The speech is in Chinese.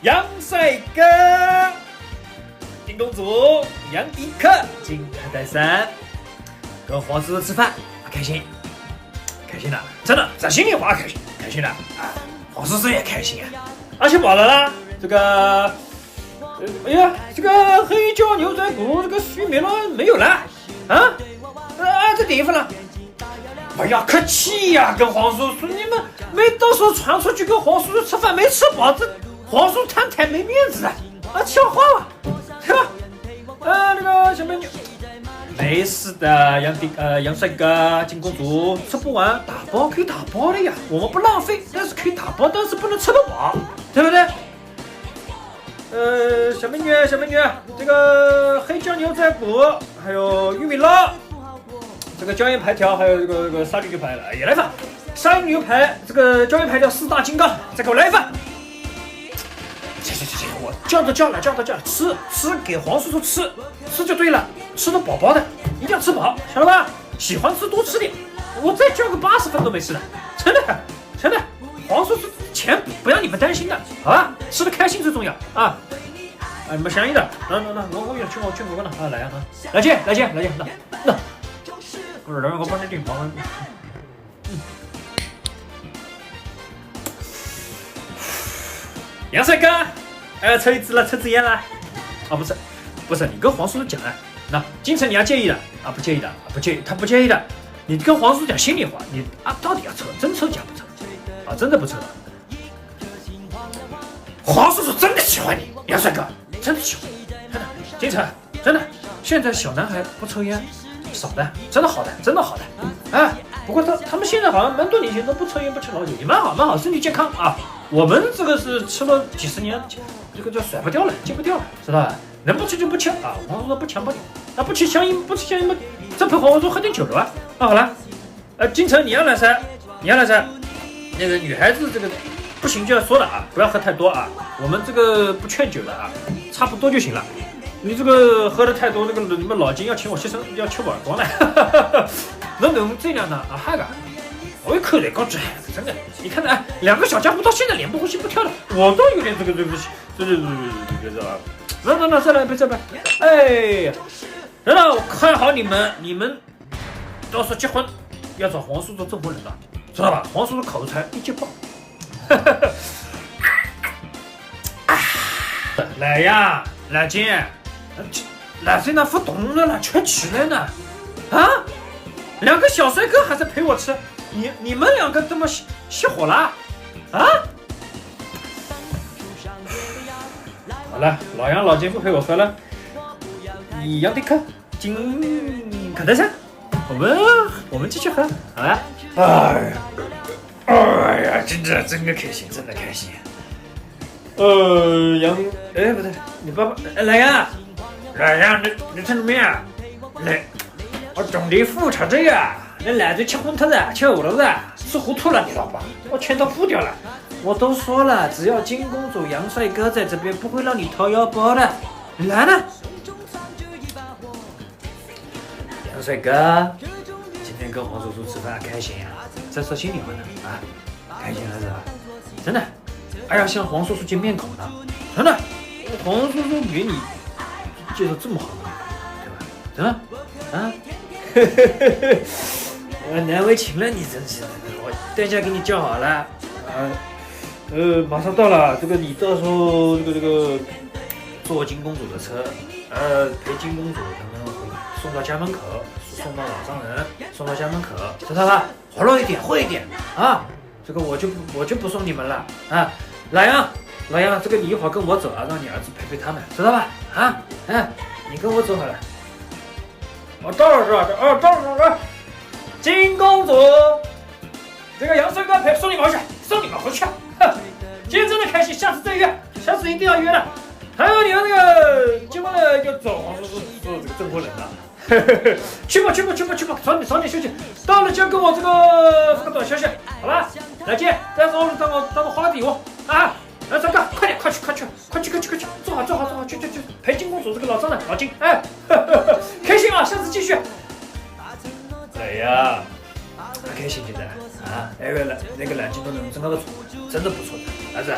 杨帅哥、金公主、杨迪克、金泰戴珊，跟黄叔叔吃饭，开心，开心的，真的，咱心里话开心，开心的啊！黄叔叔也开心啊，而且完了啦，这个，哎呀，这个黑椒牛仔骨这个玉米了没有了啊？这地方了。哎呀，客气呀，跟黄叔叔，你们没到时候传出去跟黄叔叔吃饭没吃饱，这黄叔太没面子了啊！笑话嘛，对吧？那个小美女，没事的，杨帅哥、金公主，吃不完打包可以打包的呀，我们不浪费，但是可以打包，但是不能吃得饱，对不对？小美女，这个黑椒牛仔骨，还有玉米捞。这个椒盐排条，还有这个鲨鱼牛排了，也来一份。鲨鱼牛排，这个椒盐排条4大金刚，再给我来一份。行，我叫了，吃给黄叔叔吃就对了，吃得饱饱的，一定要吃饱，晓得吧？喜欢吃多吃点，我再叫个80分都没事的，真的。黄叔叔钱不让你们担心的，好吧？吃得开心最重要啊！你们相应的，那我也去我呢啊，来啊，来见，那。不是，我帮你订房。杨帅哥，抽一支了，抽支烟了。啊，不是，你跟黄叔叔讲啊。那金城你要介意的啊？不介意的，他不介意的。你跟黄叔叔讲心里话，你啊到底要抽，真抽假不抽？啊，真的不抽的。黄叔叔真的喜欢你，杨帅哥，真的喜欢你，真的。金城，真的，现在小男孩不抽烟。少的，真的好的，啊！不过他们现在好像蛮多年轻人都不抽烟不吃老酒，也蛮好，身体健康啊！我们这个是吃了几十年，这个叫甩不掉了，戒不掉了，知道吧？能不吃就不吃啊！黄叔叔不强迫你，不吃香烟，这陪黄叔叔喝点酒了吧？好了，金城你要来噻，那个女孩子这个不行就要说了啊，不要喝太多啊，我们这个不劝酒的啊，差不多就行了。你这个喝的太多，那个你们老金要请我要吃耳光了。能这样的啊，哈个，我一口来高质，真的，你看看，2个小家伙到现在脸不红心不跳的，我都有点这个对不起，这知道吧？那再来一杯，哎，真的，我看好你们到时候结婚要找黄叔叔证婚人的，知道吧？黄叔叔口才一级棒。来呀，来金。来这那不动了啦，全起来呢！啊，2个小帅哥还在陪我吃，你们2个这么熄火了？啊！好了，老杨老金不陪我喝了，你杨迪克、金可德山，我们继续喝，好了。哎呀，真的开心，真的开心。不对，你爸爸来呀！来呀，你听到没啊？来，我种地富察这呀，那男的吃荤头的，吃藕了的，吃糊涂了，你知道吧？我全都付掉了。我都说了，只要金公主、杨帅哥在这边，不会让你掏腰包的。你来呢？杨帅哥，今天跟黄叔叔吃饭开心呀？在说心里话呢啊，开心了是吧？真的，哎呀，向黄叔叔见面孔呢，真的，黄叔叔给你介绍这么好的，对吧？啊，我难为情了，你真是的，我代价给你叫好了，马上到了，这个你到时候这个坐金公主的车，陪金公主他们送到家门口，送到老丈人，送到家门口，知道吧？活络一点，会一点啊！这个我就不送你们了啊！老杨，这个你一会儿跟我走啊，让你儿子陪他们，知道吧？啊，你跟我走好了。我到了是吧？到了。金公主，这个杨帅哥送你们回去，今天真的开心，下次再约，下次一定要约的。还有你们那个结婚了就走黄叔叔做这个证婚人了。去吧，早点休息。到了就要跟我这个发个短消息，好吧？再见，再让我花个礼物啊！来，张哥，快去，坐好，去，陪金公主这个老丈人老金，开心啊！下次继续。哎呀，开心现在啊！那个蓝金都能真的不错的，儿子，